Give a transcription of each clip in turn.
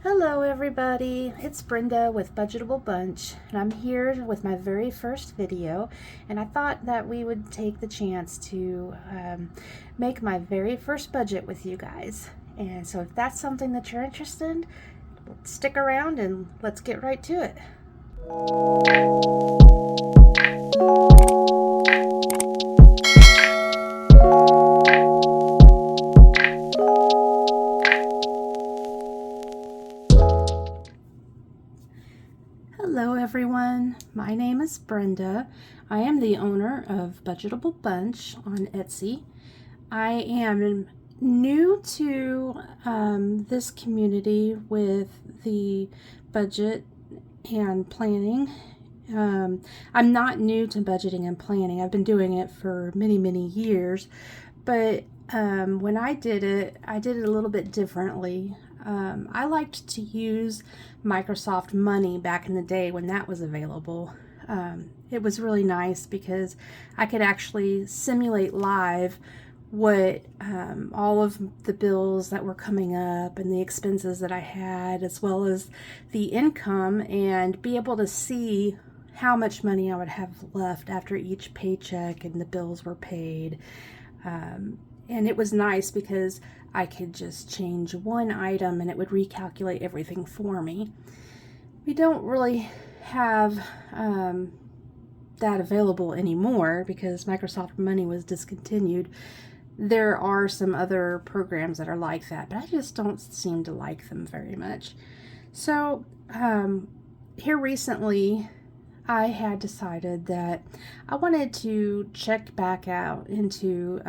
Hello everybody, it's Brenda with Budgetable Bunch, and I'm here with my very first video, and I thought that we would take the chance to make my very first budget with you guys. And so if that's something that you're interested in, stick around and let's get right to it. Hello everyone, my name is Brenda. I am the owner of Budgetable Bunch on Etsy. I am new to this community with the budget and planning. I'm not new to budgeting and planning. I've been doing it for many years, but when I did it a little bit differently. I liked to use Microsoft Money back in the day when that was available. It was really nice because I could actually simulate live what all of the bills that were coming up and the expenses that I had, as well as the income, and be able to see how much money I would have left after each paycheck and the bills were paid. And it was nice because I could just change one item and it would recalculate everything for me. We don't really have that available anymore because Microsoft Money was discontinued. There are some other programs that are like that, but I just don't seem to like them very much. So here recently, I had decided that I wanted to check back out into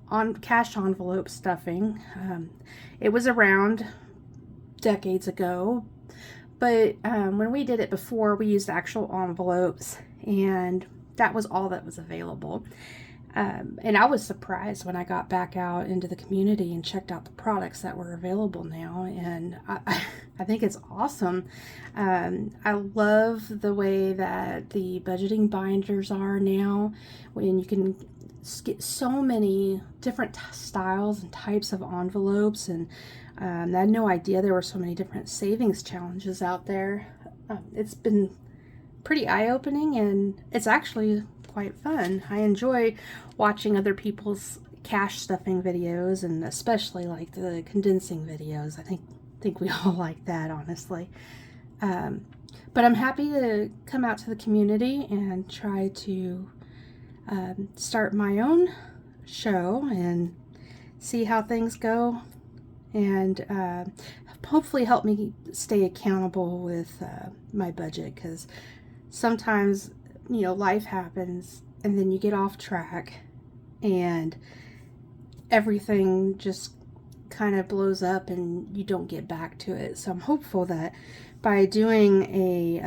on cash envelope stuffing. It was around decades ago, but when we did it before, we used actual envelopes, and that was all that was available. And I was surprised when I got back out into the community and checked out the products that were available now, and I think it's awesome. I love the way that the budgeting binders are now, when you can get so many different styles and types of envelopes, and I had no idea there were so many different savings challenges out there. It's been pretty eye-opening, and it's actually quite fun. I enjoy watching other people's cash stuffing videos, and especially like the condensing videos. I think we all like that, honestly. But I'm happy to come out to the community and try to start my own show and see how things go, and hopefully help me stay accountable with my budget, because sometimes, you know, life happens and then you get off track and everything just kind of blows up and you don't get back to it. So I'm hopeful that by doing a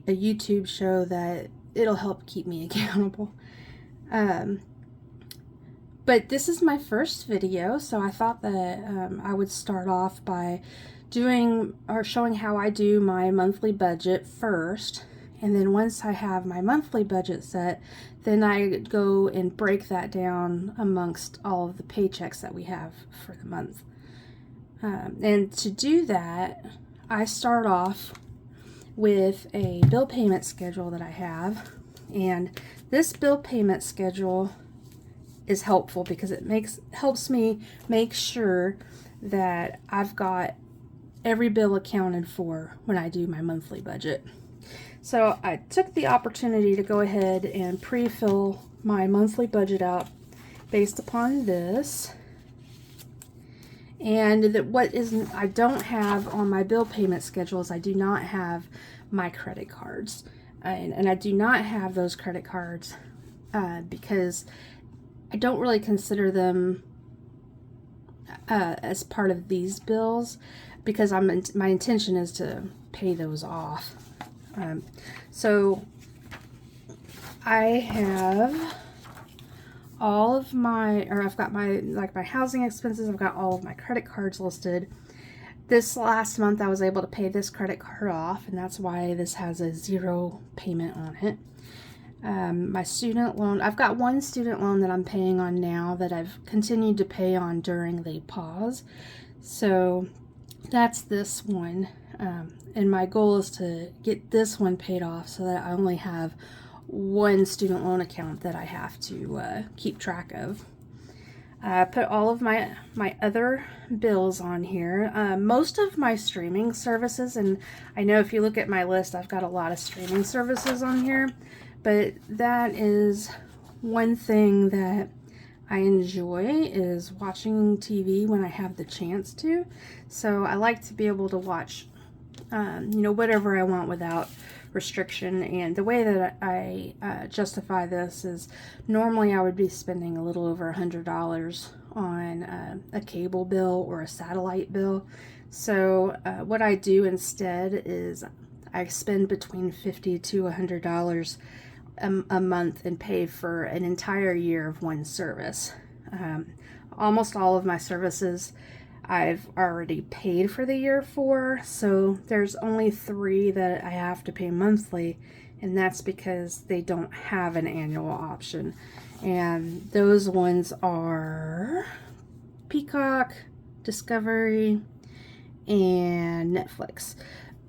YouTube show that it'll help keep me accountable. But this is my first video, so I thought that I would start off by doing or showing how I do my monthly budget first. And then once I have my monthly budget set, then I go and break that down amongst all of the paychecks that we have for the month. And to do that, I start off with a bill payment schedule that I have. And this bill payment schedule is helpful because it helps me make sure that I've got every bill accounted for when I do my monthly budget. So I took the opportunity to go ahead and pre-fill my monthly budget out based upon this. And I don't have on my bill payment schedules, I do not have my credit cards. And I do not have those credit cards because I don't really consider them as part of these bills, because my intention is to pay those off. So I have all of I've got my housing expenses, I've got all of my credit cards listed. This last month I was able to pay this credit card off, and that's why this has a 0 payment on it. My student loan, I've got one student loan that I'm paying on now that I've continued to pay on during the pause. So that's this one. And my goal is to get this one paid off so that I only have one student loan account that I have to keep track of. I put all of my other bills on here. Most of my streaming services, and I know if you look at my list, I've got a lot of streaming services on here, but that is one thing that I enjoy, is watching TV when I have the chance to. So I like to be able to watch, whatever I want without restriction. And the way that I justify this is, normally I would be spending a little over $100 on a cable bill or a satellite bill. So what I do instead is I spend between $50 to $100 a month and pay for an entire year of one service. Almost all of my services I've already paid for the year for, so there's only 3 that I have to pay monthly, and that's because they don't have an annual option. And those ones are Peacock, Discovery, and Netflix.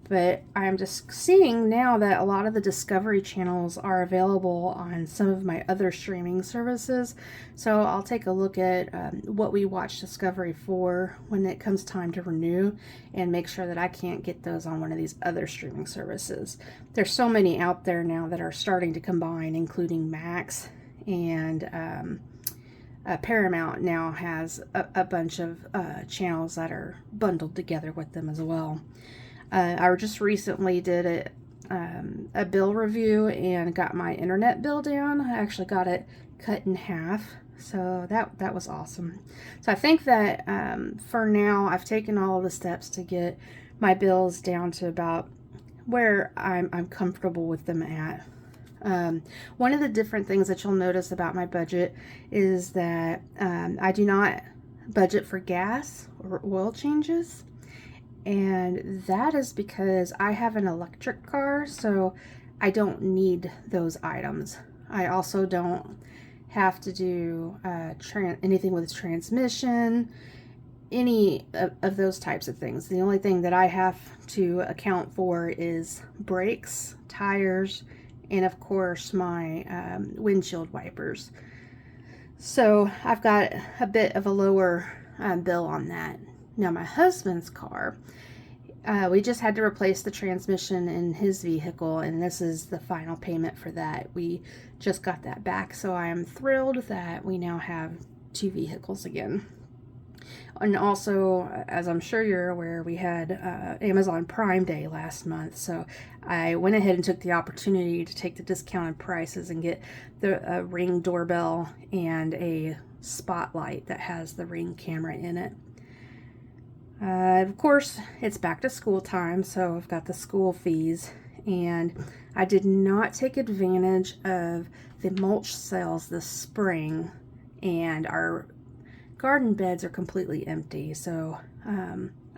But I'm just seeing now that a lot of the Discovery channels are available on some of my other streaming services. So I'll take a look at what we watch Discovery for when it comes time to renew, and make sure that I can't get those on one of these other streaming services. There's so many out there now that are starting to combine, including Max, and Paramount now has a bunch of channels that are bundled together with them as well. I just recently did a bill review and got my internet bill down. I actually got it cut in half, so that was awesome. So I think that for now I've taken all of the steps to get my bills down to about where I'm comfortable with them at. One of the different things that you'll notice about my budget is that I do not budget for gas or oil changes. And that is because I have an electric car, so I don't need those items. I also don't have to do anything with transmission, any of those types of things. The only thing that I have to account for is brakes, tires, and of course my windshield wipers. So I've got a bit of a lower bill on that. Now my husband's car, we just had to replace the transmission in his vehicle, and this is the final payment for that. We just got that back, so I am thrilled that we now have 2 vehicles again. And also, as I'm sure you're aware, we had Amazon Prime Day last month, so I went ahead and took the opportunity to take the discounted prices and get the Ring doorbell and a spotlight that has the Ring camera in it. Of course, it's back to school time, so I've got the school fees, and I did not take advantage of the mulch sales this spring, and our garden beds are completely empty, so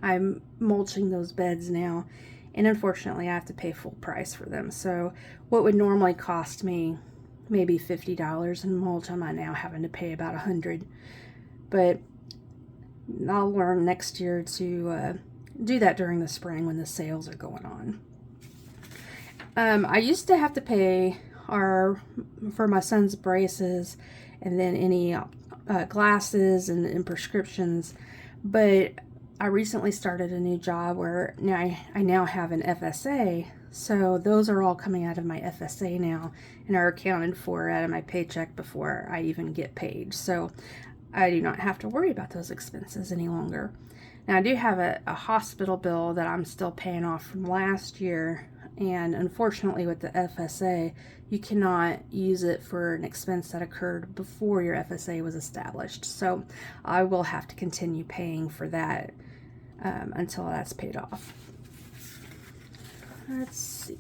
I'm mulching those beds now, and unfortunately I have to pay full price for them. So what would normally cost me maybe $50 in mulch, I'm now having to pay about $100. But I'll learn next year to do that during the spring when the sales are going on. I used to have to pay for my son's braces and then any glasses and prescriptions, but I recently started a new job where I now have an FSA, so those are all coming out of my FSA now and are accounted for out of my paycheck before I even get paid. So I do not have to worry about those expenses any longer. Now I do have a hospital bill that I'm still paying off from last year, and unfortunately with the FSA, you cannot use it for an expense that occurred before your FSA was established. So I will have to continue paying for that until that's paid off. Let's see.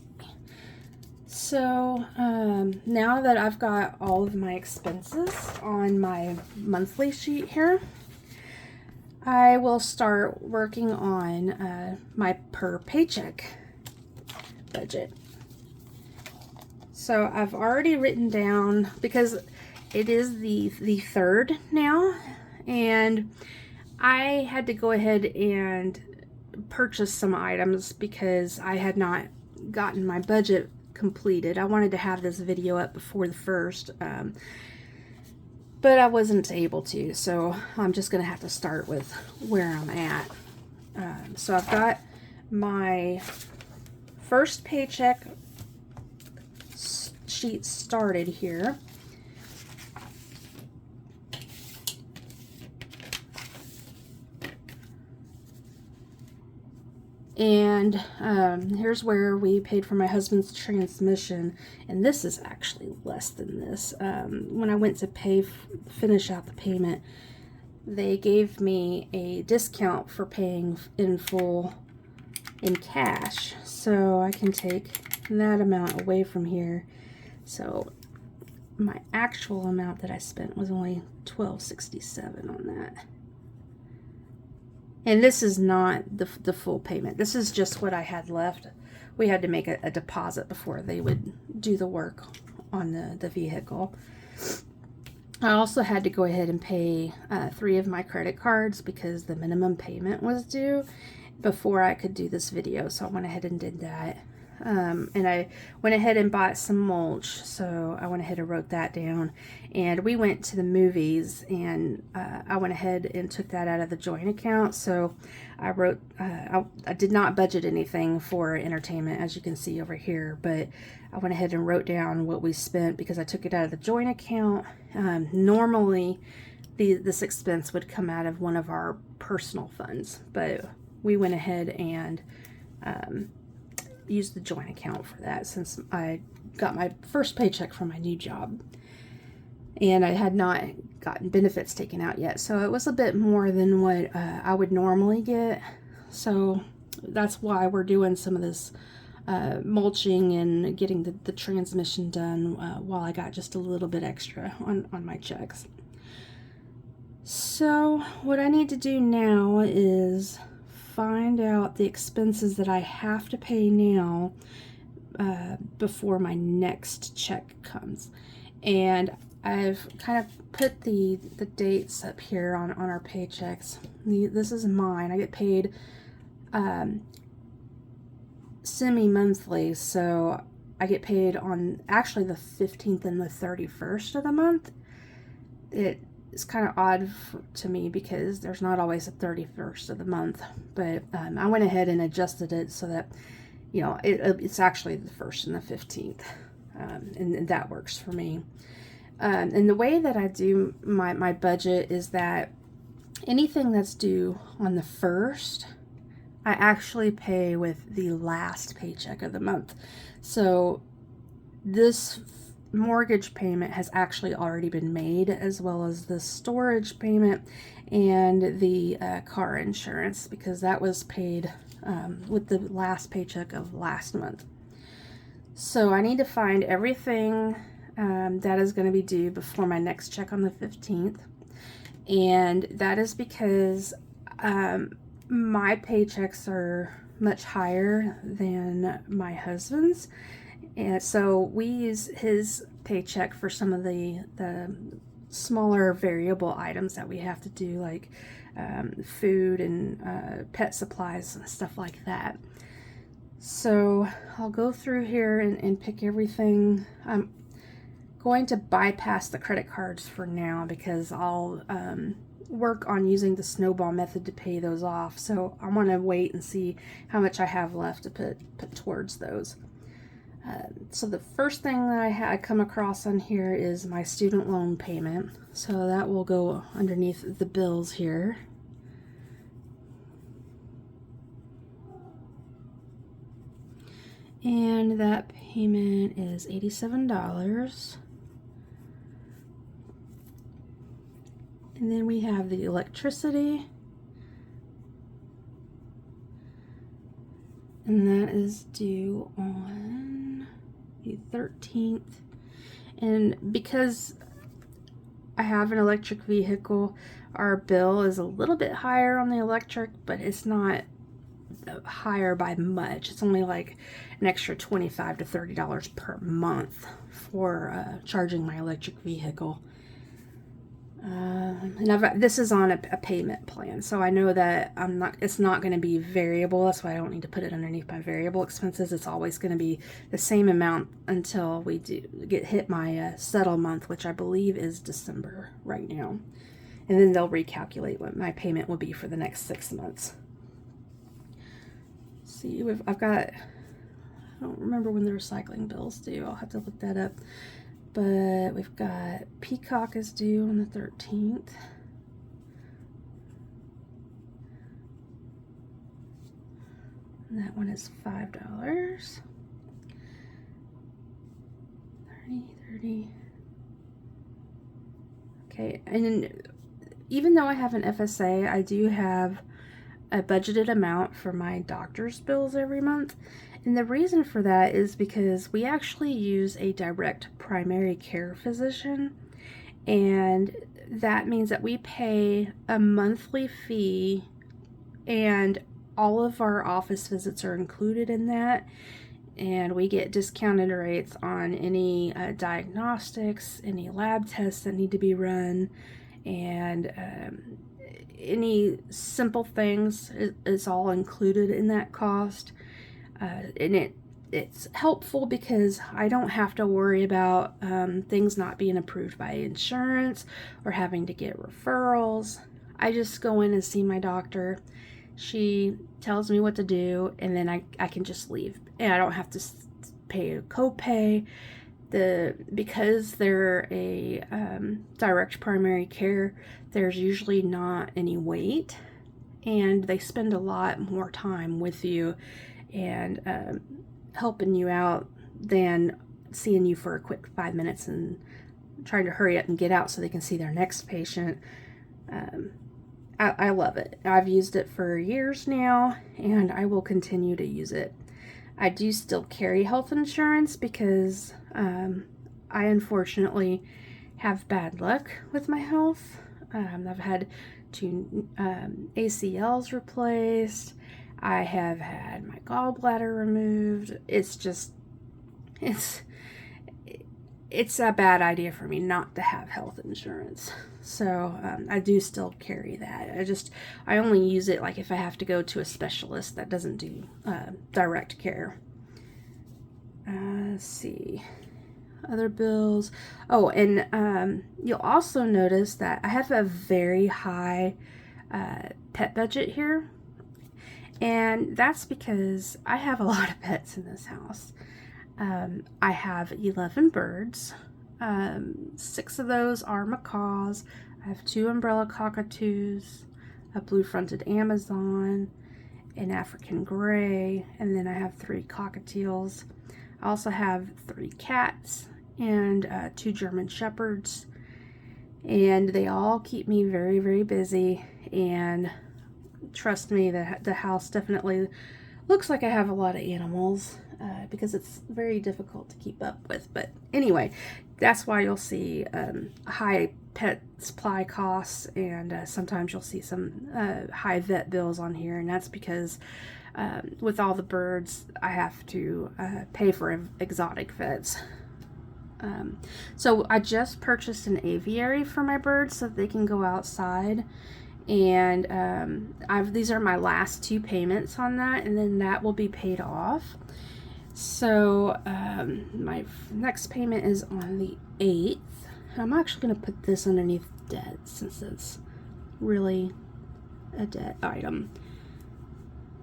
So now that I've got all of my expenses on my monthly sheet here, I will start working on my per paycheck budget. So I've already written down, because it is the 3rd now, and I had to go ahead and purchase some items because I had not gotten my budget completed. I wanted to have this video up before the 1st, but I wasn't able to, so I'm just going to have to start with where I'm at. So I've got my first paycheck sheet started here. And here's where we paid for my husband's transmission, and this is actually less than this. When I went to finish out the payment, they gave me a discount for paying in full in cash, so I can take that amount away from here. So my actual amount that I spent was only $12.67 on that. And this is not the full payment. This is just what I had left. We had to make a deposit before they would do the work on the vehicle. I also had to go ahead and pay 3 of my credit cards because the minimum payment was due before I could do this video. So I went ahead and did that. And I went ahead and bought some mulch, so I went ahead and wrote that down. And we went to the movies, and I went ahead and took that out of the joint account. So I wrote, I did not budget anything for entertainment, as you can see over here, but I went ahead and wrote down what we spent because I took it out of the joint account. Normally, this expense would come out of one of our personal funds, but we went ahead and use the joint account for that since I got my first paycheck from my new job and I had not gotten benefits taken out yet, so it was a bit more than what I would normally get. So that's why we're doing some of this mulching and getting the transmission done while I got just a little bit extra on my checks. So what I need to do now is find out the expenses that I have to pay now before my next check comes. And I've kind of put the dates up here on our paychecks. This is mine. I get paid semi-monthly, so I get paid on actually the 15th and the 31st of the month. It's kind of odd to me because there's not always a 31st of the month, but I went ahead and adjusted it so that, you know, it's actually the 1st and the 15th, and that works for me. And the way that I do my budget is that anything that's due on the 1st, I actually pay with the last paycheck of the month. So this mortgage payment has actually already been made, as well as the storage payment and the car insurance, because that was paid with the last paycheck of last month. So I need to find everything that is going to be due before my next check on the 15th, and that is because my paychecks are much higher than my husband's. And so we use his paycheck for some of the smaller variable items that we have to do, like food and pet supplies and stuff like that. So I'll go through here and pick everything. I'm going to bypass the credit cards for now because I'll work on using the Snowball method to pay those off. So I want to wait and see how much I have left to put towards those. So the first thing that I come across on here is my student loan payment. So that will go underneath the bills here. And that payment is $87. And then we have the electricity. And that is due on the 13th. And because I have an electric vehicle, our bill is a little bit higher on the electric, but it's not higher by much. It's only like an extra $25 to $30 per month for charging my electric vehicle. And this is on a payment plan, so I know that it's not going to be variable. That's why I don't need to put it underneath my variable expenses. It's always going to be the same amount until we get hit my settle month, which I believe is December right now. And then they'll recalculate what my payment will be for the next 6 months. See, I've got, I don't remember when the recycling bills due. I'll have to look that up. But we've got Peacock is due on the 13th. And that one is $5. 30. Okay, and even though I have an FSA, I do have a budgeted amount for my doctor's bills every month. And the reason for that is because we actually use a direct primary care physician, and that means that we pay a monthly fee, and all of our office visits are included in that, and we get discounted rates on any diagnostics, any lab tests that need to be run, and any simple things is all included in that cost. And it's helpful because I don't have to worry about things not being approved by insurance or having to get referrals. I just go in and see my doctor. She tells me what to do, and then I can just leave. And I don't have to pay a copay. Because they're a direct primary care, there's usually not any wait, and they spend a lot more time with you and helping you out than seeing you for a quick 5 minutes and trying to hurry up and get out so they can see their next patient. I love it. I've used it for years now, and I will continue to use it. I do still carry health insurance because I unfortunately have bad luck with my health. I've had 2 ACLs replaced. I have had my gallbladder removed. It's a bad idea for me not to have health insurance. So I do still carry that. I only use it like if I have to go to a specialist that doesn't do direct care. Let's see. Other bills. Oh, and you'll also notice that I have a very high pet budget here. And that's because I have a lot of pets in this house. I have 11 birds. 6 of those are macaws. I have 2 umbrella cockatoos, a blue-fronted Amazon, an African gray, and then I have 3 cockatiels. I also have 3 cats and 2 German shepherds, and they all keep me very, very busy. And trust me, the house definitely looks like I have a lot of animals because it's very difficult to keep up with. But anyway, that's why you'll see high pet supply costs, and sometimes you'll see some high vet bills on here, and that's because with all the birds, I have to pay for exotic vets. So I just purchased an aviary for my birds so that they can go outside, and these are my last 2 payments on that, and then that will be paid off. So my next payment is on the 8th. I'm actually going to put this underneath debt since it's really a debt item.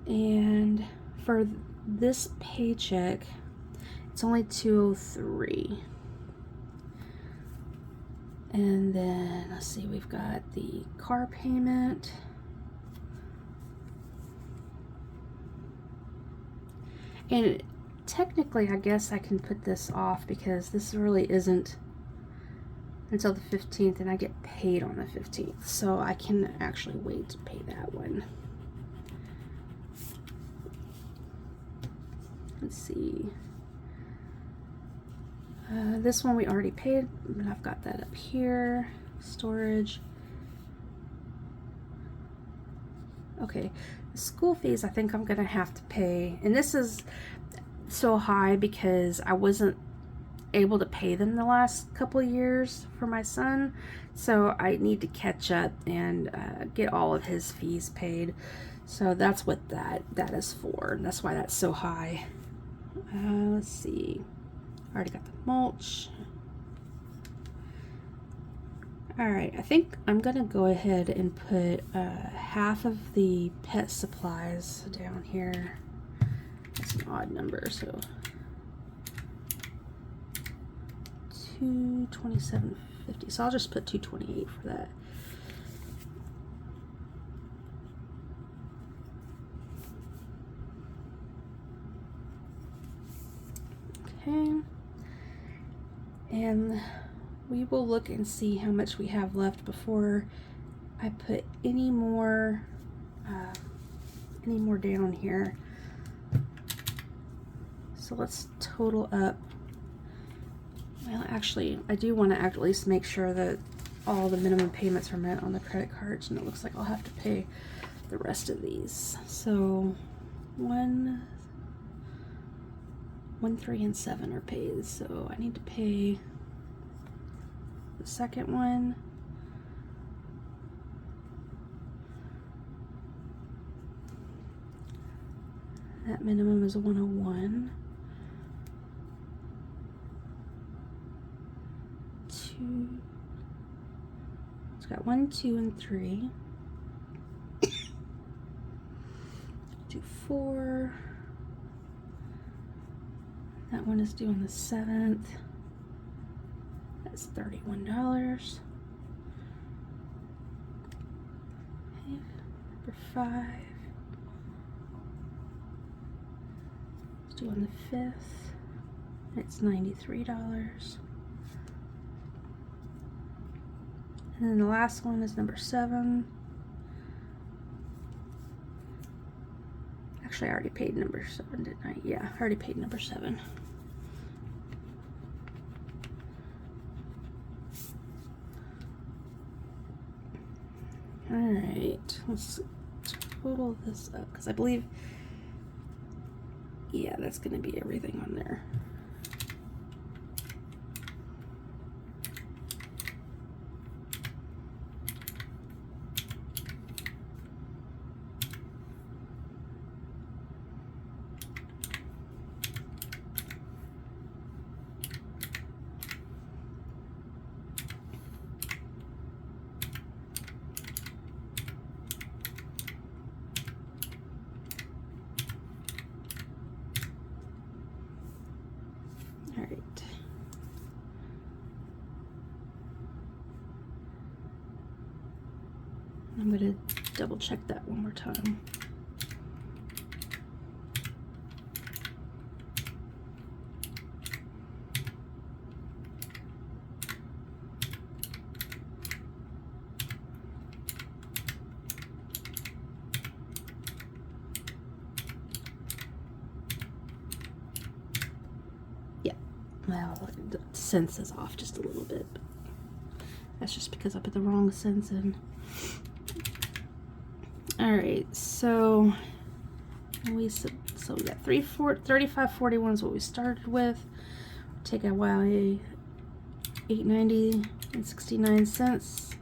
And for this paycheck, it's only $203. And then let's see, we've got the car payment. And technically, I guess I can put this off because this really isn't until the 15th, and I get paid on the 15th. So I can actually wait to pay that one. Let's see. This one we already paid, but I've got that up here. Storage. Okay, the school fees I think I'm gonna have to pay, and this is so high because I wasn't able to pay them the last couple of years for my son, so I need to catch up and get all of his fees paid. So that's what that is for. And that's why that's so high. Let's see. I already got the mulch. All right, I think I'm gonna go ahead and put half of the pet supplies down here. That's an odd number, so 227.50. So I'll just put 228 for that. Okay, and we will look and see how much we have left before I put any more down here. So let's total up. Well, actually, I do want to at least make sure that all the minimum payments are met on the credit cards, and it looks like I'll have to pay the rest of these. So 1, 3, and 7 are paid, so I need to pay the second one. That minimum is 101. 2. It's got 1, 2, and 3. Do 4. That one is due on the 7th. That's $31. Okay, number 5. It's due on the 5th. It's $93. And then the last one is number 7. Actually, I already paid number 7, didn't I? Yeah, I already paid number 7. All right, let's total this up because I believe, yeah, that's going to be everything on there. All right. I'm going to double check that one more time. Well, the sense is off just a little bit. But that's just because I put the wrong sense in. All right, so we got 35.41 is what we started with. Take away $8.90 and 69 cents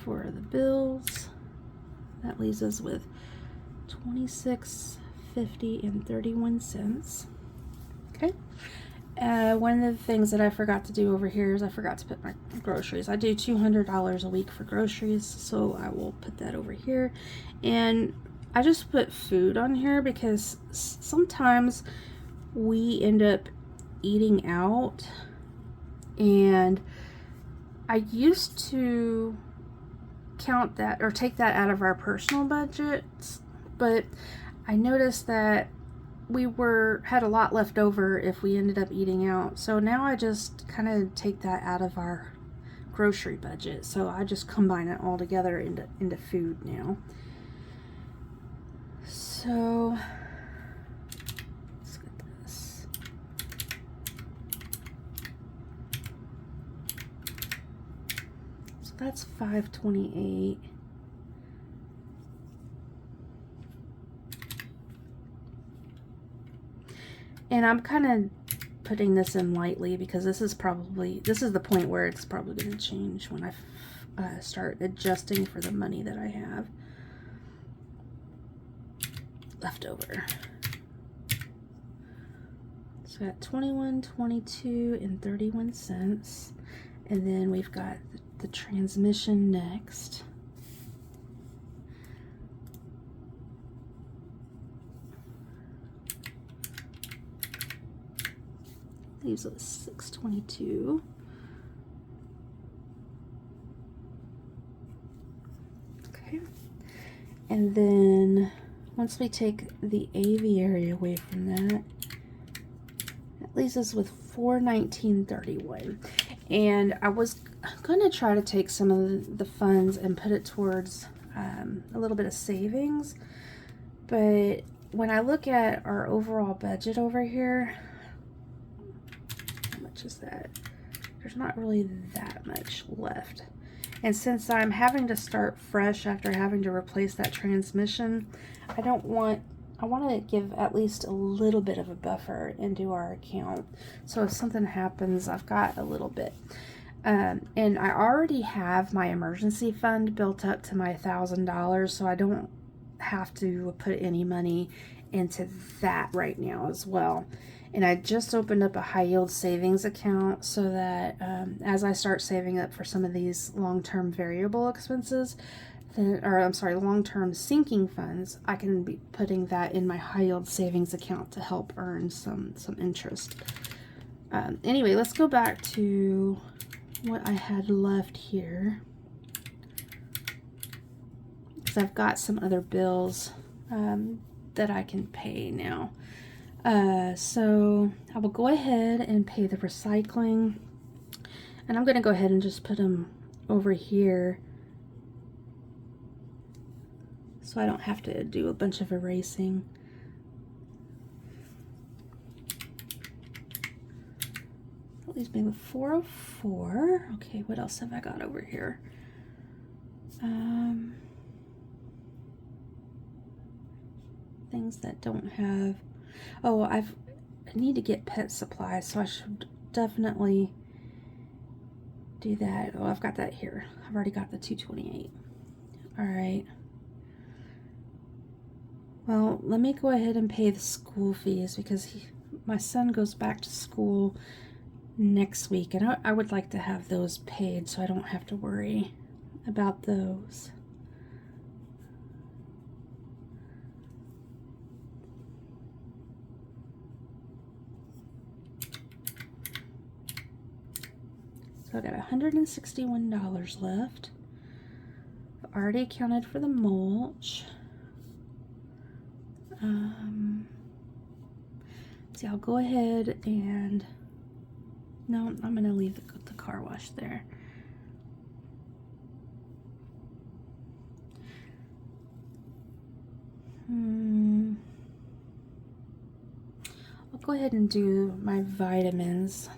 for the bills. That leaves us with $26.50 and 31 cents. Okay. One of the things that I forgot to do over here is I forgot to put my groceries. I do $200 a week for groceries, so I will put that over here. And I just put food on here because sometimes we end up eating out, and I used to count that or take that out of our personal budgets, but I noticed that we had a lot left over if we ended up eating out. So now I just kind of take that out of our grocery budget. So I just combine it all together into food now. So let's get this. So that's $5.28. And I'm kind of putting this in lightly because this is the point where it's probably going to change when I start adjusting for the money that I have left over. So I got 21, 22, and 31 cents. And then we've got the transmission next. Leaves us $6.22. Okay. And then once we take the aviary away from that, that leaves us with $419.31. And I was going to try to take some of the funds and put it towards a little bit of savings, but when I look at our overall budget over here, how much is that? There's not really that much left. And since I'm having to start fresh after having to replace that transmission, I want to give at least a little bit of a buffer into our account. So if something happens, I've got a little bit. And I already have my emergency fund built up to my $1,000, so I don't have to put any money into that right now as well. And I just opened up a high yield savings account so that as I start saving up for some of these long-term variable expenses, long-term sinking funds, I can be putting that in my high yield savings account to help earn some interest. Anyway, let's go back to what I had left here, because I've got some other bills that I can pay now. So I will go ahead and pay the recycling, and I'm going to go ahead and just put them over here so I don't have to do a bunch of erasing. That leaves me with 404. Okay, what else have I got over here? Things that don't have... Oh, I need to get pet supplies, so I should definitely do that. Oh, I've got that here. I've already got the 228. All right. Well, let me go ahead and pay the school fees because my son goes back to school next week, and I would like to have those paid so I don't have to worry about those. So I got $161 left. I've already accounted for the mulch. See, I'll go ahead and... No, I'm going to leave the car wash there. I'll go ahead and do my vitamins.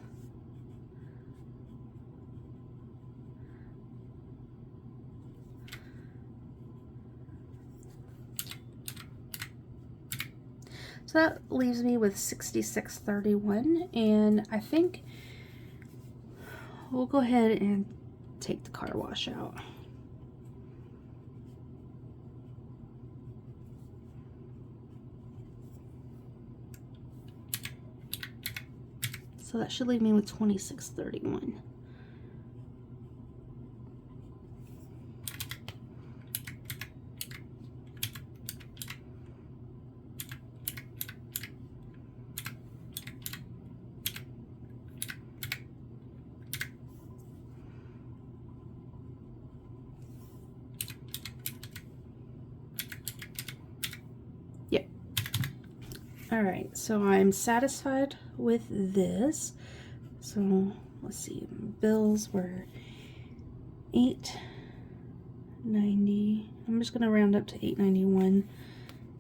So that leaves me with $66.31, and I think we'll go ahead and take the car wash out. So that should leave me with $26.31. All right, so I'm satisfied with this. So let's see, bills were $8.90. I'm just gonna round up to $8.91.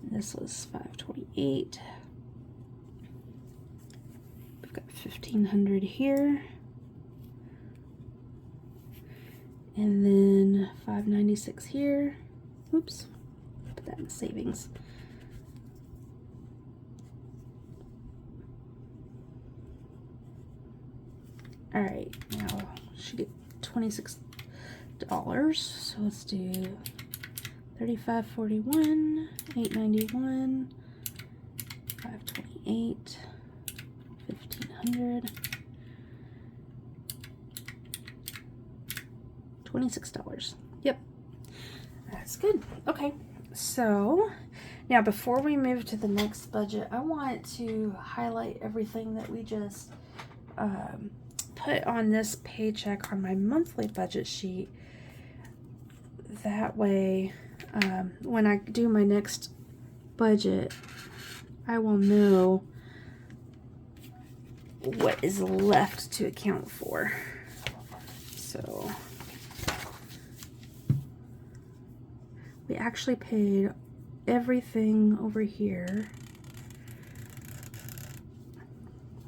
This was $5.28. We've got $1,500 here, and then $5.96 here. Oops, put that in savings. All right, now she get $26. So let's do $35.41, $8.91, $5.28, $1,500, $26. Yep, that's good. Okay, so now before we move to the next budget, I want to highlight everything that we just put on this paycheck on my monthly budget sheet. That way, when I do my next budget, I will know what is left to account for. So we actually paid everything over here.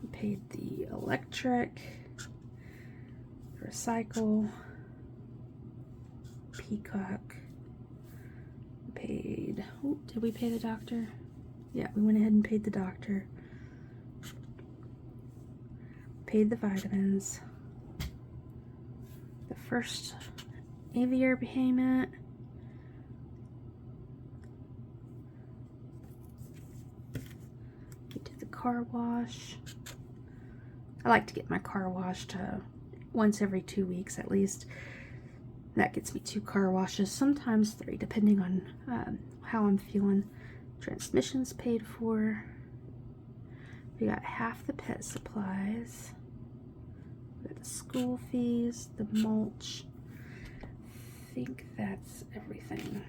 We paid the electric, recycle, Peacock. We paid, oh, did we pay the doctor? Yeah, we went ahead and paid the doctor. Paid the vitamins. The first aviary payment. We did the car wash. I like to get my car washed once every 2 weeks at least. That gets me 2 car washes, sometimes 3, depending on how I'm feeling. Transmission's paid for. We got half the pet supplies. We got the school fees, the mulch. I think that's everything.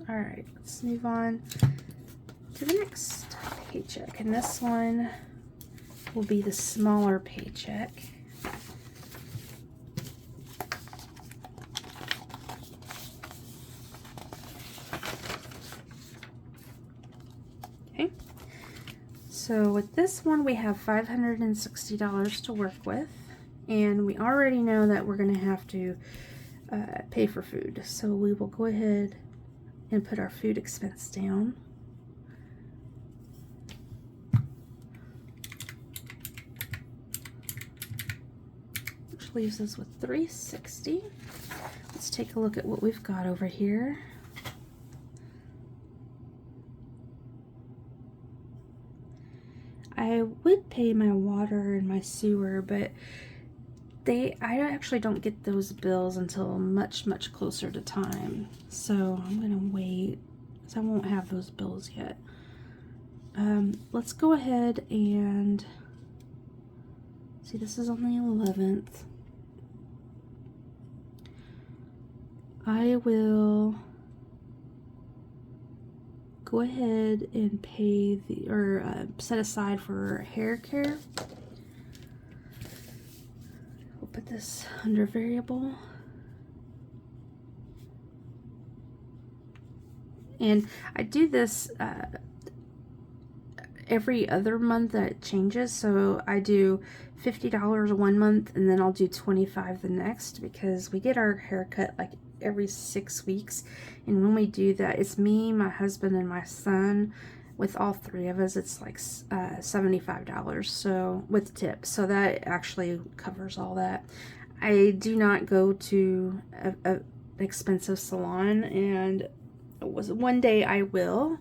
All right, let's move on to the next paycheck. And this one will be the smaller paycheck. Okay, so with this one we have $560 to work with, and we already know that we're going to have to pay for food, so we will go ahead and put our food expense down. Leaves us with $360. Let's take a look at what we've got over here. I would pay my water and my sewer, but I actually don't get those bills until much closer to time. So I'm gonna wait, because I won't have those bills yet. Let's go ahead and see, this is on the 11th. I will go ahead and pay set aside for hair care. We'll put this under variable. And I do this every other month that it changes. So I do $50 one month, and then I'll do $25 the next, because we get our haircut like every 6 weeks, and when we do that, it's me, my husband, and my son. With all 3 of us, it's like $75, so with tips, so that actually covers all that. I do not go to an expensive salon, and one day I will.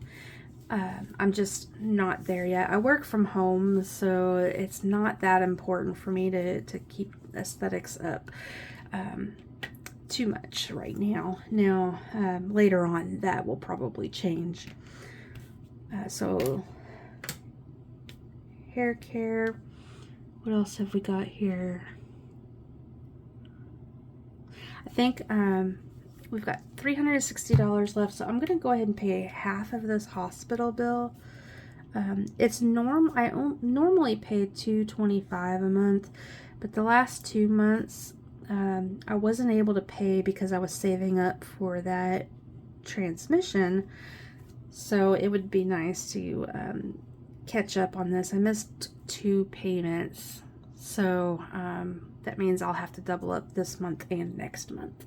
I'm just not there yet. I work from home, so it's not that important for me to keep aesthetics up too much right now. Now, later on, that will probably change. So, hair care. What else have we got here? I think we've got $360 left, so I'm going to go ahead and pay half of this hospital bill. It's I normally pay $225 a month, but the last 2 months I wasn't able to pay because I was saving up for that transmission. So it would be nice to catch up on this. I missed 2 payments, so that means I'll have to double up this month and next month.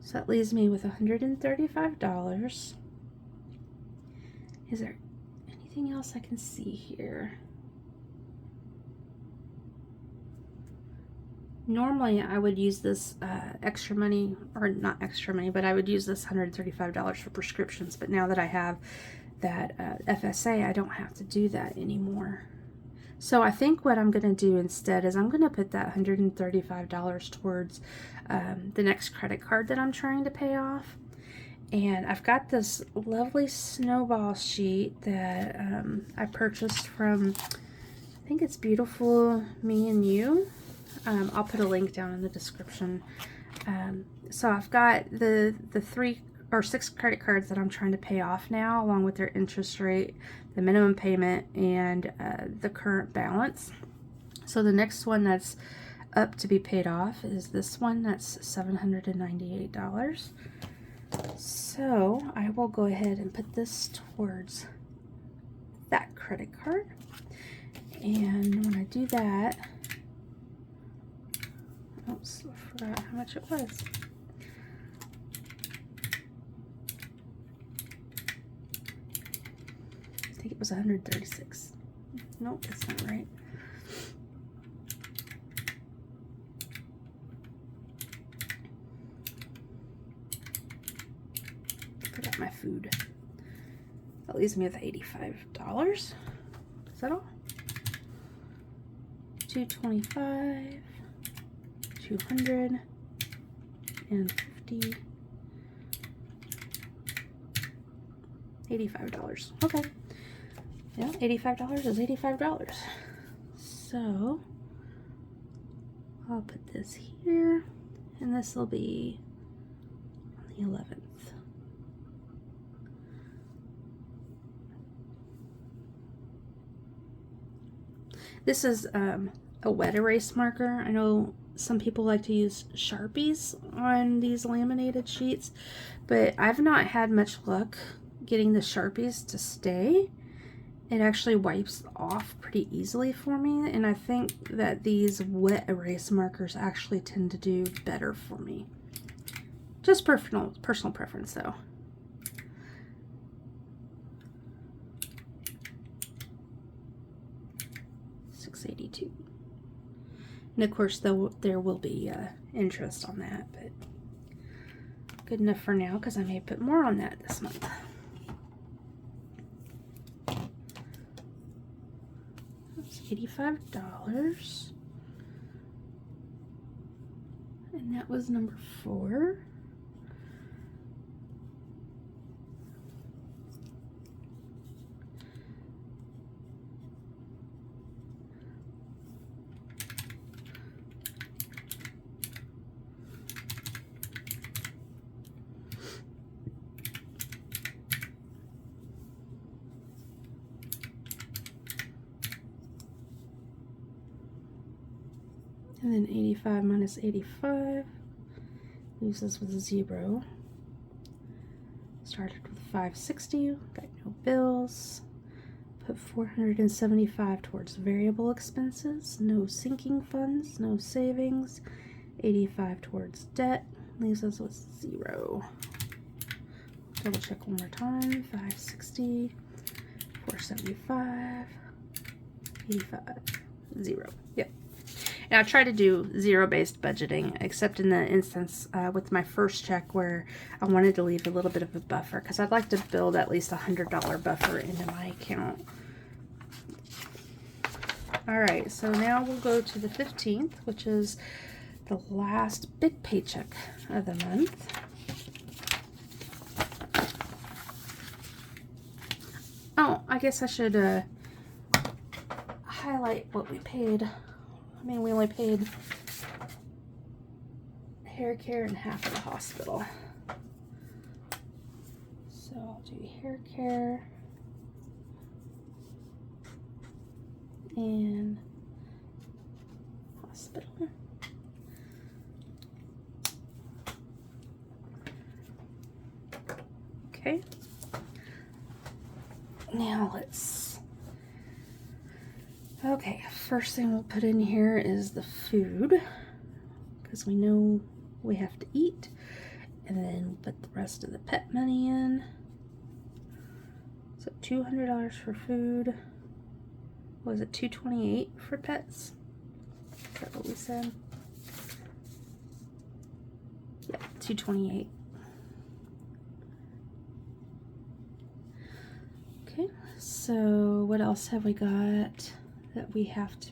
So that leaves me with $135. Is there anything else I can see here? Normally I would use this extra money, or not extra money, but I would use this $135 for prescriptions. But now that I have that FSA, I don't have to do that anymore. So I think what I'm going to do instead is I'm going to put that $135 towards the next credit card that I'm trying to pay off. And I've got this lovely Snowball sheet that I purchased from, I think it's Beautiful Me and You. I'll put a link down in the description. So I've got the 3 or 6 credit cards that I'm trying to pay off now, along with their interest rate, the minimum payment, and the current balance. So the next one that's up to be paid off is this one. That's $798. So I will go ahead and put this towards that credit card. And when I do that, oops, I forgot how much it was. I think it was 136. Nope, that's not right. Forgot my food. That leaves me with $85. Is that all? $225. 250. $85. Okay. Yeah, $85 is $85. So I'll put this here, and this will be on the 11th. This is a wet erase marker. I know some people like to use Sharpies on these laminated sheets, but I've not had much luck getting the Sharpies to stay. It actually wipes off pretty easily for me, and I think that these wet erase markers actually tend to do better for me. Just personal preference though. $682. And of course, there will be interest on that, but good enough for now because I may put more on that this month. That's $85. And that was number 4. And then 85 minus 85 leaves us with 0. Started with 560, got no bills. Put 475 towards variable expenses, no sinking funds, no savings. 85 towards debt, leaves us with 0. Double check one more time. 560, 475, 85, 0. Yep. And I try to do zero-based budgeting, except in the instance with my first check where I wanted to leave a little bit of a buffer, because I'd like to build at least a $100 buffer into my account. All right, so now we'll go to the 15th, which is the last big paycheck of the month. Oh, I guess I should highlight what we paid. I mean, we only paid hair care and half of the hospital. So I'll do hair care and hospital. Okay. Now let's... Okay, first thing we'll put in here is the food, because we know we have to eat, and then put the rest of the pet money in. So $200 for food. Was it $228 for pets? Is that what we said? Yeah, $228. Okay, so what else have we got that we have to...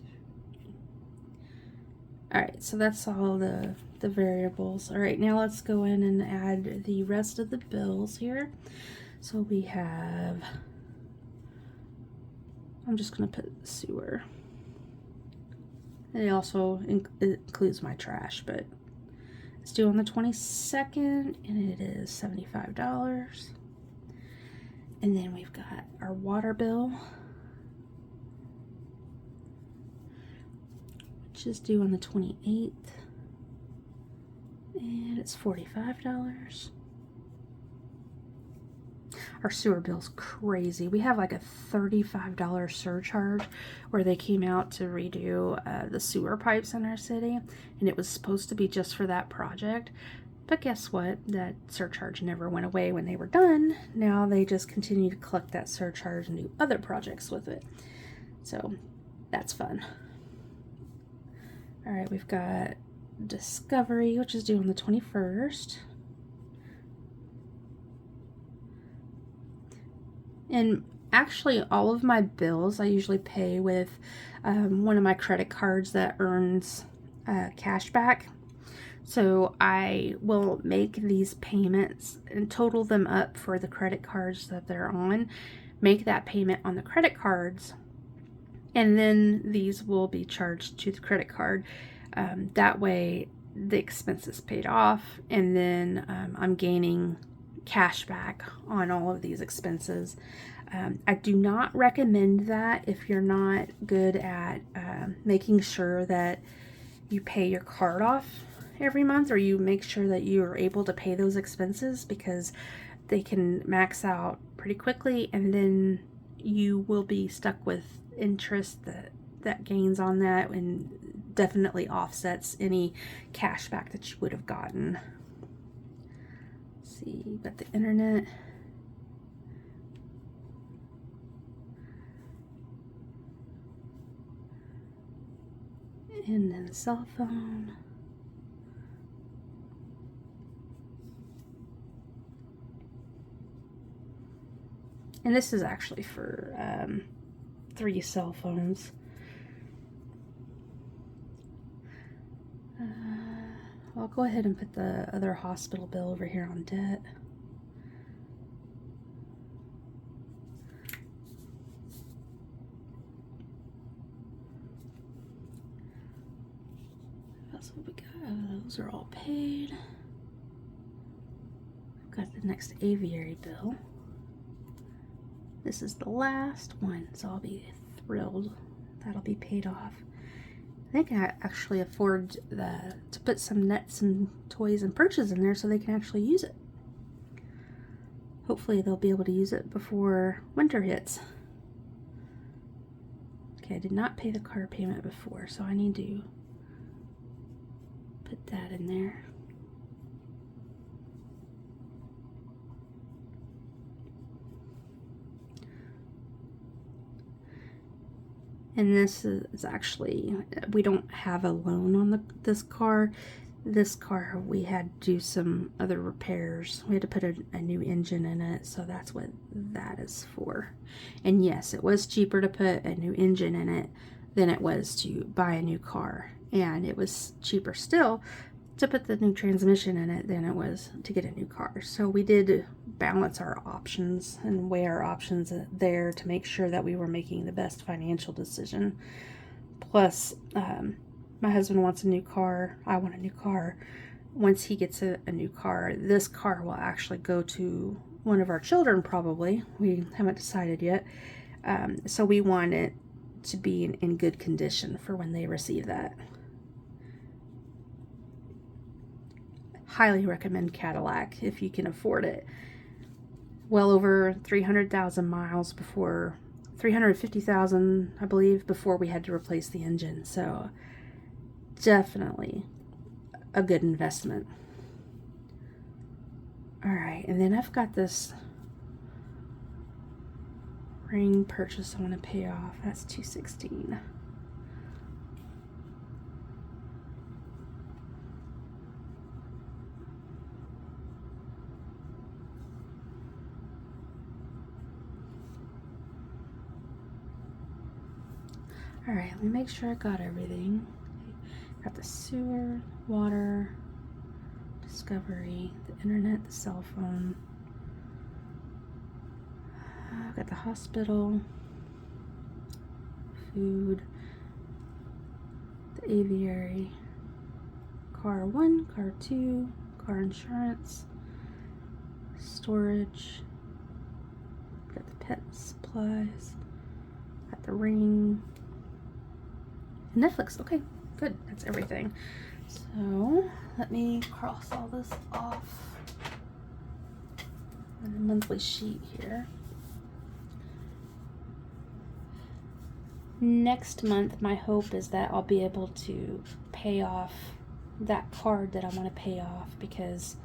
Alright, so that's all the variables. Alright, now let's go in and add the rest of the bills here. So we have... I'm just going to put sewer. It also includes my trash, but it's due on the 22nd, and it is $75. And then we've got our water bill, which is due on the 28th, and it's $45. Our sewer bill's crazy. We have like a $35 surcharge where they came out to redo the sewer pipes in our city, and it was supposed to be just for that project. But guess what? That surcharge never went away when they were done. Now they just continue to collect that surcharge and do other projects with it. So that's fun. All right, we've got Discovery, which is due on the 21st. And actually, all of my bills I usually pay with one of my credit cards that earns cash back. So I will make these payments and total them up for the credit cards that they're on, make that payment on the credit cards, and then these will be charged to the credit card. That way the expense is paid off, and then I'm gaining cash back on all of these expenses. I do not recommend that if you're not good at making sure that you pay your card off every month, or you make sure that you are able to pay those expenses, because they can max out pretty quickly, and then you will be stuck with interest that gains on that, and definitely offsets any cash back that you would have gotten. Let's see, you've got the internet. And then the cell phone. And this is actually for 3 cell phones. I'll go ahead and put the other hospital bill over here on debt. That's what we got. Those are all paid. I've got the next aviary bill. This is the last one, so I'll be thrilled. That'll be paid off. I think I actually afford to put some nets and toys and perches in there so they can actually use it. Hopefully they'll be able to use it before winter hits. Okay, I did not pay the car payment before, so I need to put that in there. And this is actually, we don't have a loan on this car. This car, we had to do some other repairs. We had to put a new engine in it, so that's what that is for. And yes, it was cheaper to put a new engine in it than it was to buy a new car. And it was cheaper still to put the new transmission in it than it was to get a new car. So we did balance our options and weigh our options there to make sure that we were making the best financial decision. Plus, my husband wants a new car. I want a new car. Once he gets a new car, this car will actually go to one of our children probably. We haven't decided yet. So we want it to be in good condition for when they receive that. Highly recommend Cadillac if you can afford it. Well over 300,000 miles before, 350,000 I believe, before we had to replace the engine. So definitely a good investment. Alright, and then I've got this ring purchase I want to pay off. That's $216. All right, let me make sure I got everything. Got the sewer, water, discovery, the internet, the cell phone. I've got the hospital, food, the aviary, car 1, car 2, car insurance, storage, got the pet supplies, got the ring, Netflix. Okay, good, that's everything. So let me cross all this off on the monthly sheet here. Next month, my hope is that I'll be able to pay off that card that I want to pay off, because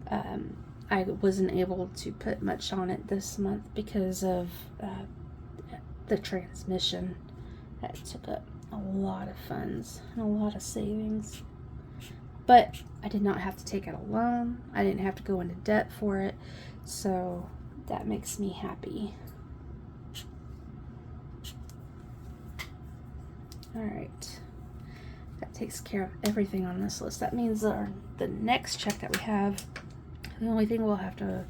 I wasn't able to put much on it this month because of the transmission. That took up a lot of funds and a lot of savings. But I did not have to take out a loan. I didn't have to go into debt for it. So that makes me happy. Alright. That takes care of everything on this list. That means the next check that we have, the only thing we'll have to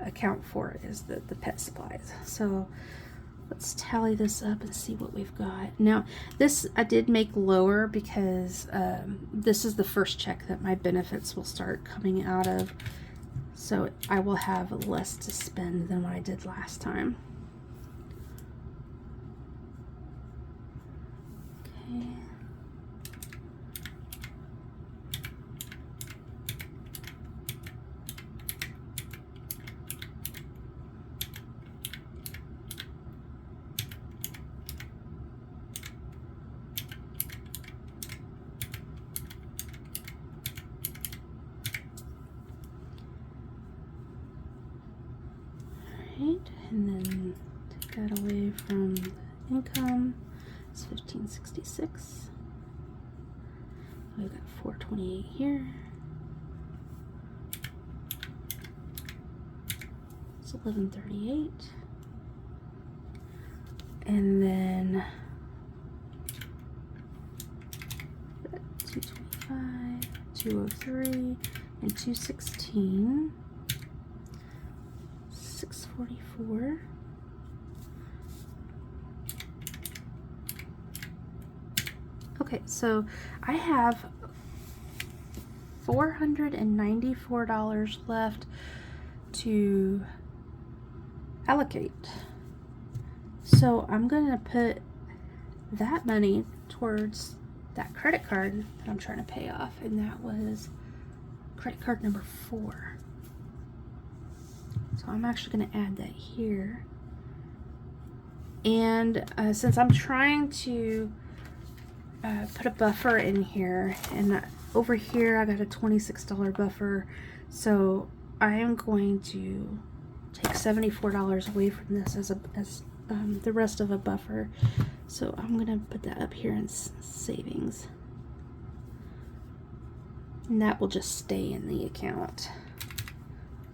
account for is the pet supplies. So let's tally this up and see what we've got. Now, this I did make lower because this is the first check that my benefits will start coming out of. So I will have less to spend than what I did last time. Okay. And then take that away from the income. It's $1,566. We've got $428 here. It's $1,138. And then $225, $203, and $216. $644. Okay, so I have $494 left to allocate. So I'm gonna put that money towards that credit card that I'm trying to pay off, and that was credit card number 4. So I'm actually going to add that here. And since I'm trying to put a buffer in here, and over here I got a $26 buffer, so I am going to take $74 away from this as the rest of a buffer. So I'm going to put that up here in savings. And that will just stay in the account.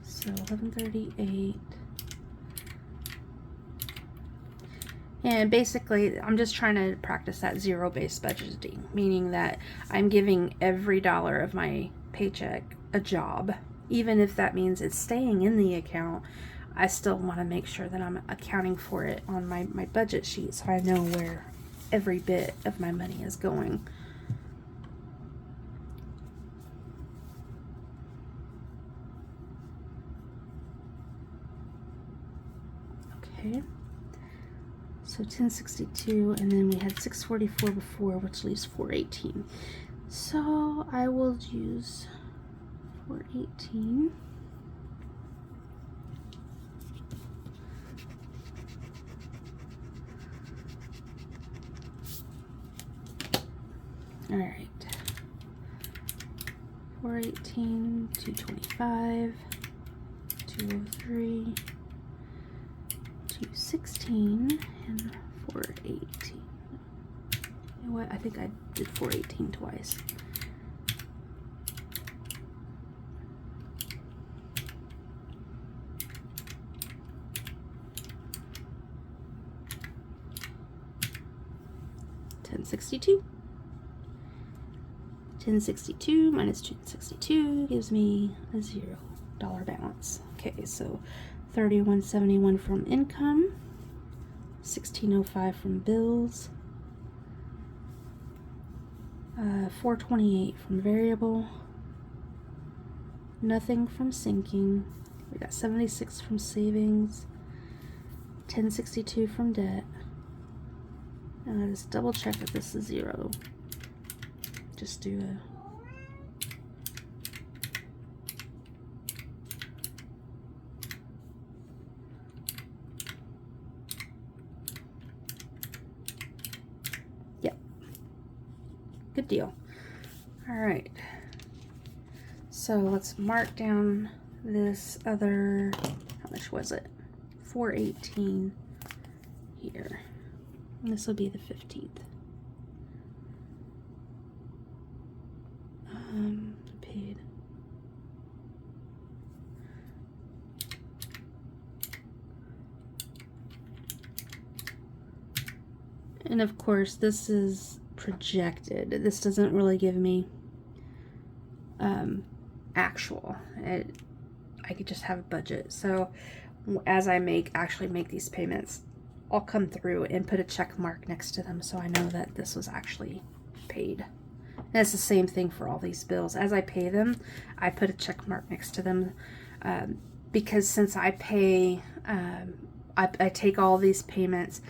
So $1,138, and basically I'm just trying to practice that zero-based budgeting, meaning that I'm giving every dollar of my paycheck a job, even if that means it's staying in the account. I still want to make sure that I'm accounting for it on my budget sheet, so I know where every bit of my money is going. Okay, so 1062, and then we had 644 before, which leaves 418. So I will use 418. All right, 418, 225, 203, 216 and 418. You know what? I think I did 418 twice. $10.62 minus $10.62 gives me a $0 balance. Okay, so $31.71 from income, $16.05 from bills, $4.28 from variable, nothing from sinking. We got $76 from savings, $10.62 from debt. And I just double check if this is 0. Just do a yep. Good deal. All right. So let's mark down this other, how much was it? 418 here. And this will be the 15th. Paid. And of course, this is projected. This doesn't really give me actual. I could just have a budget. So as I actually make these payments, I'll come through and put a check mark next to them so I know that this was actually paid. And it's the same thing for all these bills. As I pay them, I put a check mark next to them because since I pay, I take all these payments,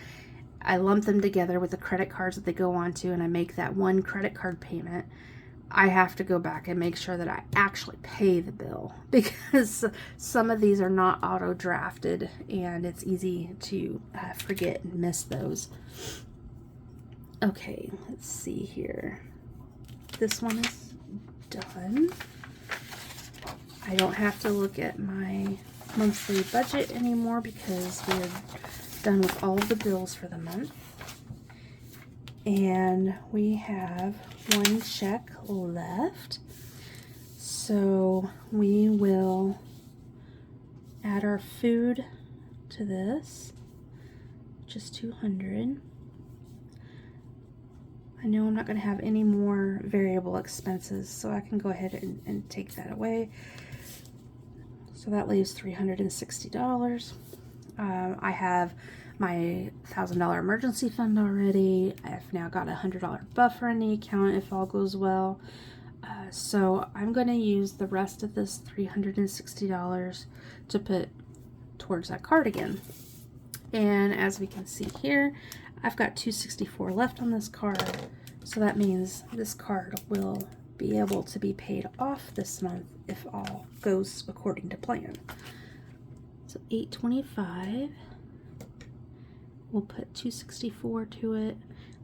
I lump them together with the credit cards that they go on to, and I make that one credit card payment. I have to go back and make sure that I actually pay the bill because some of these are not auto drafted and it's easy to forget and miss those. Okay, let's see here. This one is done. I don't have to look at my monthly budget anymore because we're done with all of the bills for the month. And we have one check left. So we will add our food to this, which is $200. I know I'm not going to have any more variable expenses, so I can go ahead and take that away. So that leaves $360. I have my $1,000 emergency fund already. I've now got a $100 buffer in the account if all goes well. So I'm going to use the rest of this $360 to put towards that cardigan. And as we can see here, I've got $264 left on this card, so that means this card will be able to be paid off this month if all goes according to plan. So $825, we'll put $264 to it,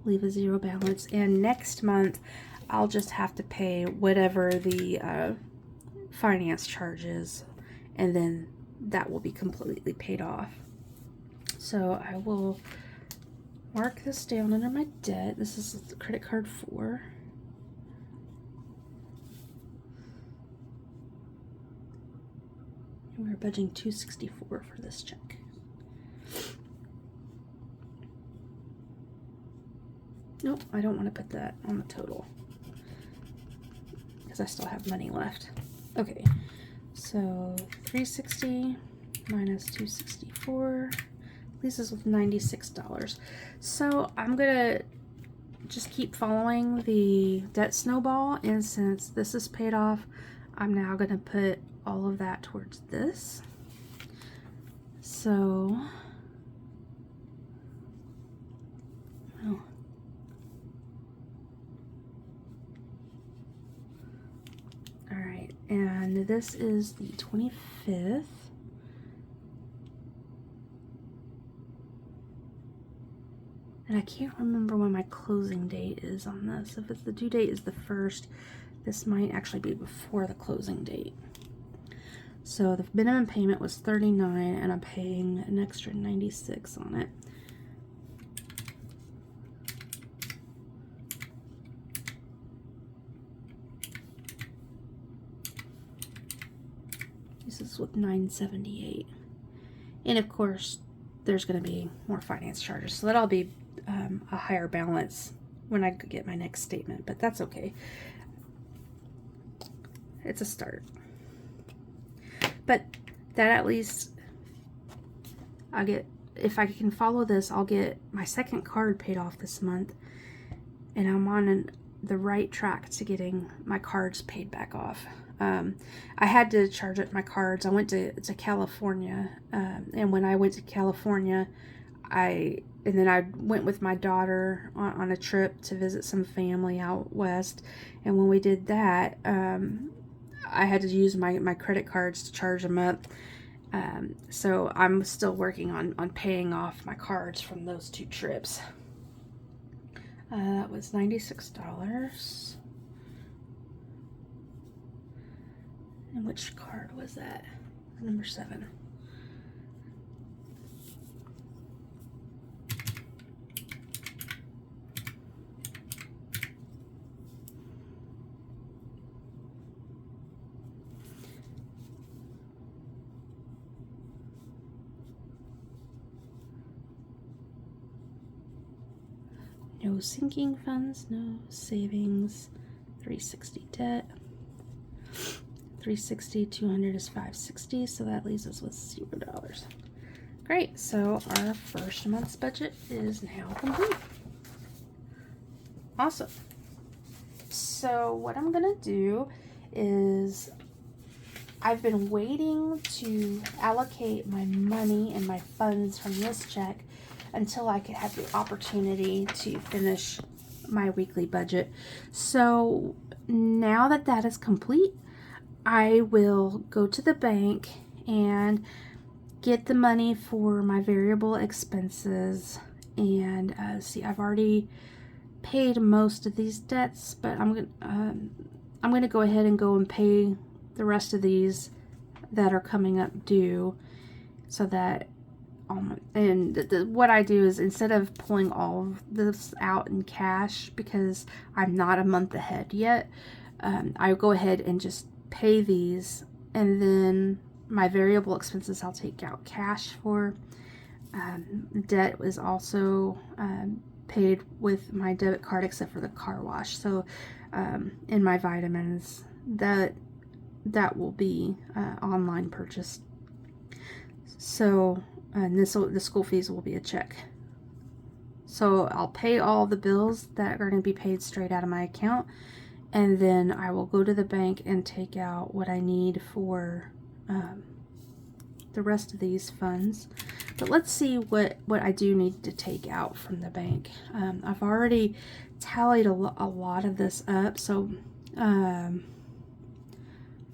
leave a $0 balance, and next month I'll just have to pay whatever the finance charge is, and then that will be completely paid off. So I will mark this down under my debt. This is credit card 4. And we're budgeting $264 for this check. Nope, I don't want to put that on the total because I still have money left. Okay, so 360 minus 264 leaves us with $96. So I'm gonna just keep following the debt snowball, and since this is paid off, I'm now gonna put all of that towards this. So alright, and this is the 25th. And I can't remember when my closing date is on this. If it's the due date is the 1st, this might actually be before the closing date. So the minimum payment was $39, and I'm paying an extra $96 on it. This is with $978, and of course there's going to be more finance charges, so that'll be a higher balance when I get my next statement, but that's okay. It's a start. But that at least I'll get, if I can follow this, I'll get my second card paid off this month, and I'm on the right track to getting my cards paid back off. I had to charge up my cards. I went to California, and when I went to California, and then I went with my daughter on a trip to visit some family out west, and when we did that, I had to use my credit cards to charge them up. So I'm still working on paying off my cards from those two trips. That was $96. And which card was that? Number 7. No sinking funds, no savings, 360 debt. 360, 200 is 560, so that leaves us with $0. Great, so our first month's budget is now complete. Awesome. So what I'm gonna do is, I've been waiting to allocate my money and my funds from this check until I could have the opportunity to finish my weekly budget. So now that that is complete, I will go to the bank and get the money for my variable expenses. And see, I've already paid most of these debts, but I'm gonna go ahead and go and pay the rest of these that are coming up due, so that what I do is, instead of pulling all of this out in cash because I'm not a month ahead yet, I go ahead and just pay these, and then my variable expenses I'll take out cash for. Debt was also paid with my debit card, except for the car wash. So in my vitamins, that will be online purchase. So and the school fees will be a check. So I'll pay all the bills that are going to be paid straight out of my account, and then I will go to the bank and take out what I need for the rest of these funds. But let's see what I do need to take out from the bank. I've already tallied a lot of this up. So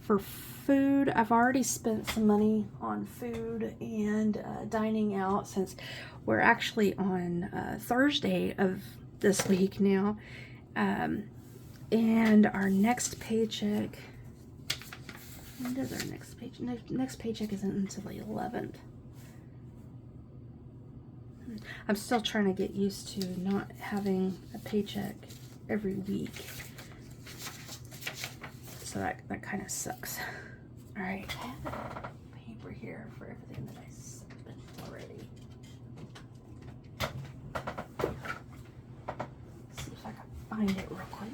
for food, I've already spent some money on food and dining out, since we're actually on Thursday of this week now. And our next paycheck, when does our next paycheck? Next paycheck isn't until the 11th. I'm still trying to get used to not having a paycheck every week. So that kind of sucks. All right, I have a paper here for everything that I spent already. Let's see if I can find it real quick.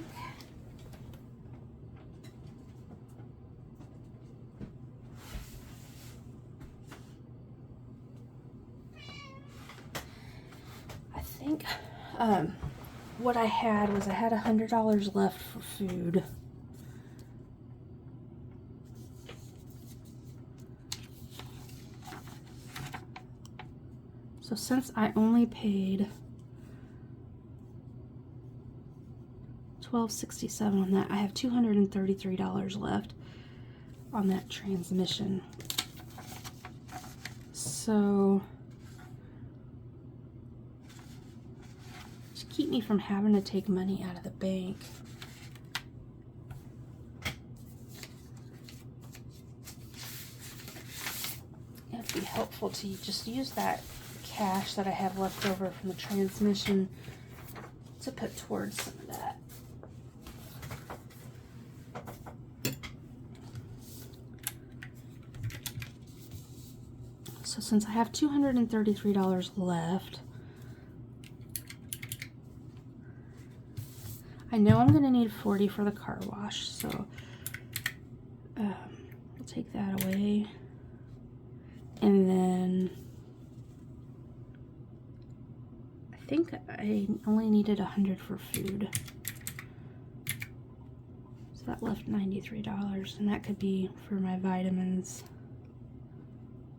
I think what I had was, I had $100 left for food. So since I only paid $12.67 on that, I have $233 left on that transmission. So to keep me from having to take money out of the bank, be helpful to just use that cash that I have left over from the transmission to put towards some of that. So since I have $233 left, I know I'm going to need $40 for the car wash, so we'll take that away. And then I think I only needed $100 for food. So that left $93, and that could be for my vitamins.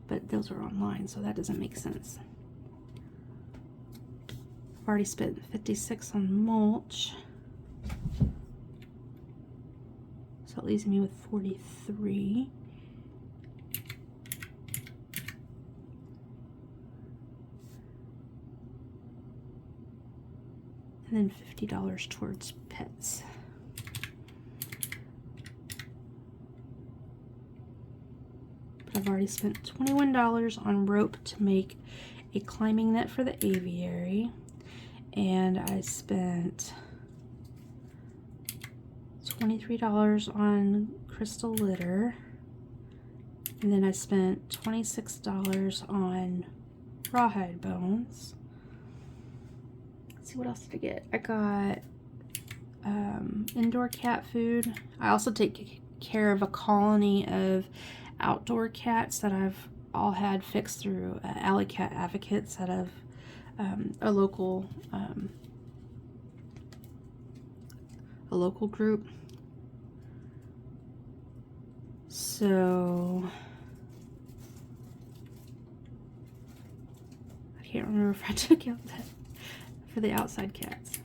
But those are online, so that doesn't make sense. I've already spent $56 on mulch. So it leaves me with $43. And then $50 towards pets. But I've already spent $21 on rope to make a climbing net for the aviary. And I spent $23 on crystal litter. And then I spent $26 on rawhide bones. Let's see, what else did I get? I got indoor cat food. I also take care of a colony of outdoor cats that I've all had fixed through Alley Cat Advocates out of a local group. So I can't remember if I took out that for the outside cats.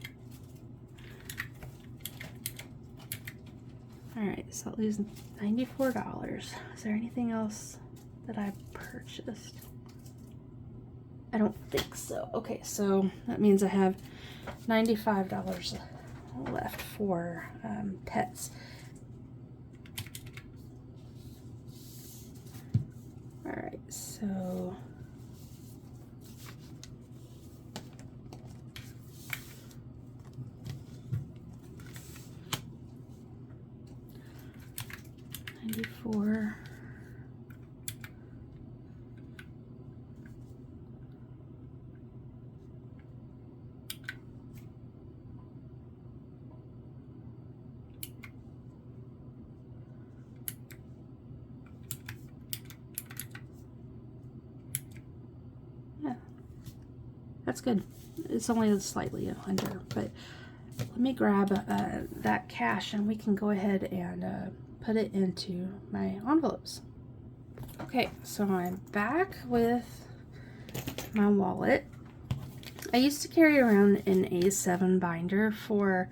Alright, so that leaves $94. Is there anything else that I purchased? I don't think so. Okay, so that means I have $95 left for pets. Alright, so $94. Yeah, that's good. It's only slightly under, but let me grab that cash and we can go ahead and put it into my envelopes. Okay, so I'm back with my wallet. I used to carry around an A7 binder for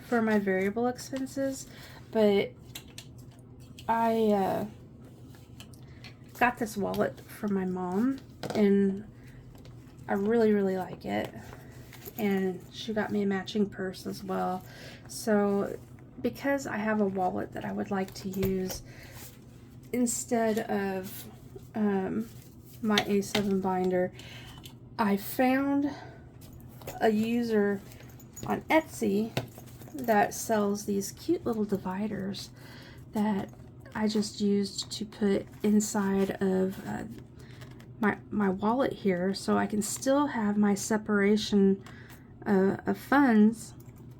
my variable expenses, but I got this wallet from my mom and I really like it, and she got me a matching purse as well. So because I have a wallet that I would like to use instead of my A7 binder, I found a user on Etsy that sells these cute little dividers that I just used to put inside of my wallet here, so I can still have my separation of funds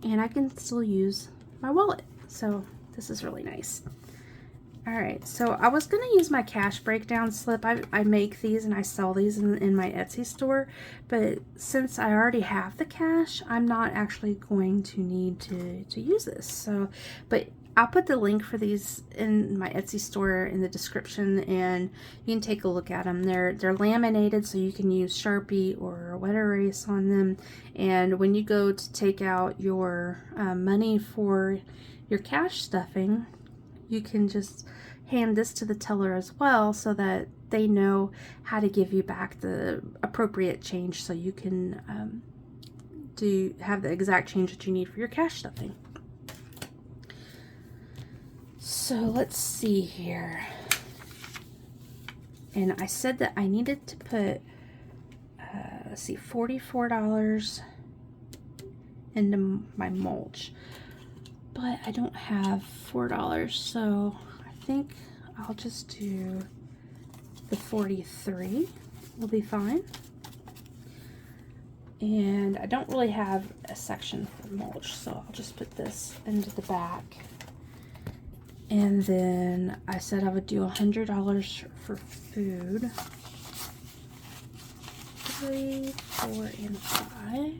and I can still use my wallet. So this is really nice. Alright, so I was going to use my cash breakdown slip. I make these and I sell these in my Etsy store, but since I already have the cash, I'm not actually going to need to use this. So, but I'll put the link for these in my Etsy store in the description, and you can take a look at them. They're laminated, so you can use Sharpie or wet erase on them. And when you go to take out your money for your cash stuffing, you can just hand this to the teller as well, so that they know how to give you back the appropriate change, so you can have the exact change that you need for your cash stuffing. So let's see here. And I said that I needed to put, let's see, $44 into my mulch. But I don't have $4, so I think I'll just do the 43. Will be fine. And I don't really have a section for mulch, so I'll just put this into the back. And then I said I would do $100 for food. 3, 4, and 5.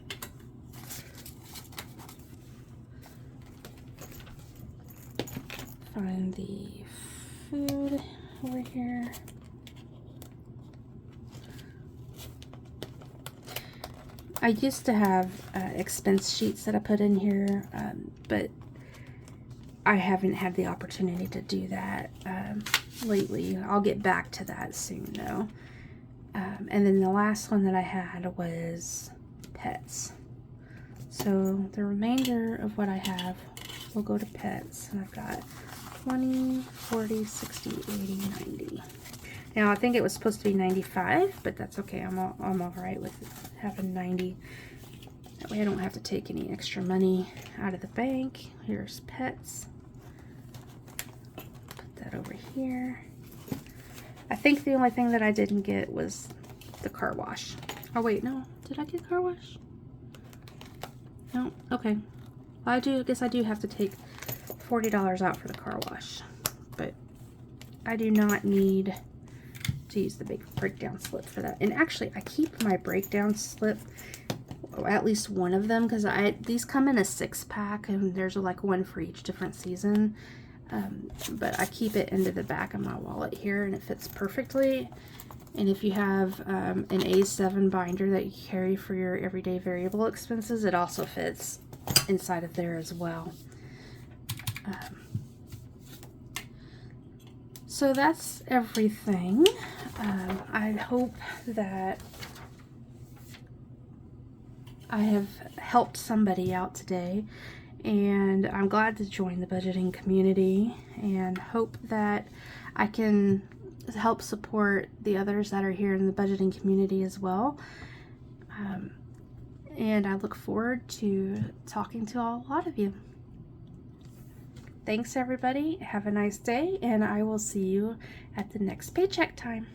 Find the food over here. I used to have expense sheets that I put in here, but I haven't had the opportunity to do that lately. I'll get back to that soon though. And then the last one that I had was pets. So the remainder of what I have will go to pets. And I've got 20, 40, 60, 80, 90. Now I think it was supposed to be 95, but that's okay. I'm all right with having 90. That way I don't have to take any extra money out of the bank. Here's pets. Put that over here. I think the only thing that I didn't get was the car wash. Oh wait, no. Did I get car wash? No. Okay. Well, I guess I do have to take $40 out for the car wash, but I do not need to use the big breakdown slip for that. And actually, I keep my breakdown slip, at least one of them, because these come in a 6-pack, and there's like one for each different season. But I keep it into the back of my wallet here, and it fits perfectly. And if you have an A7 binder that you carry for your everyday variable expenses, it also fits inside of there as well. So that's everything. I hope that I have helped somebody out today, and I'm glad to join the budgeting community, and hope that I can help support the others that are here in the budgeting community as well. And I look forward to talking to a lot of you. Thanks everybody, have a nice day, and I will see you at the next paycheck time.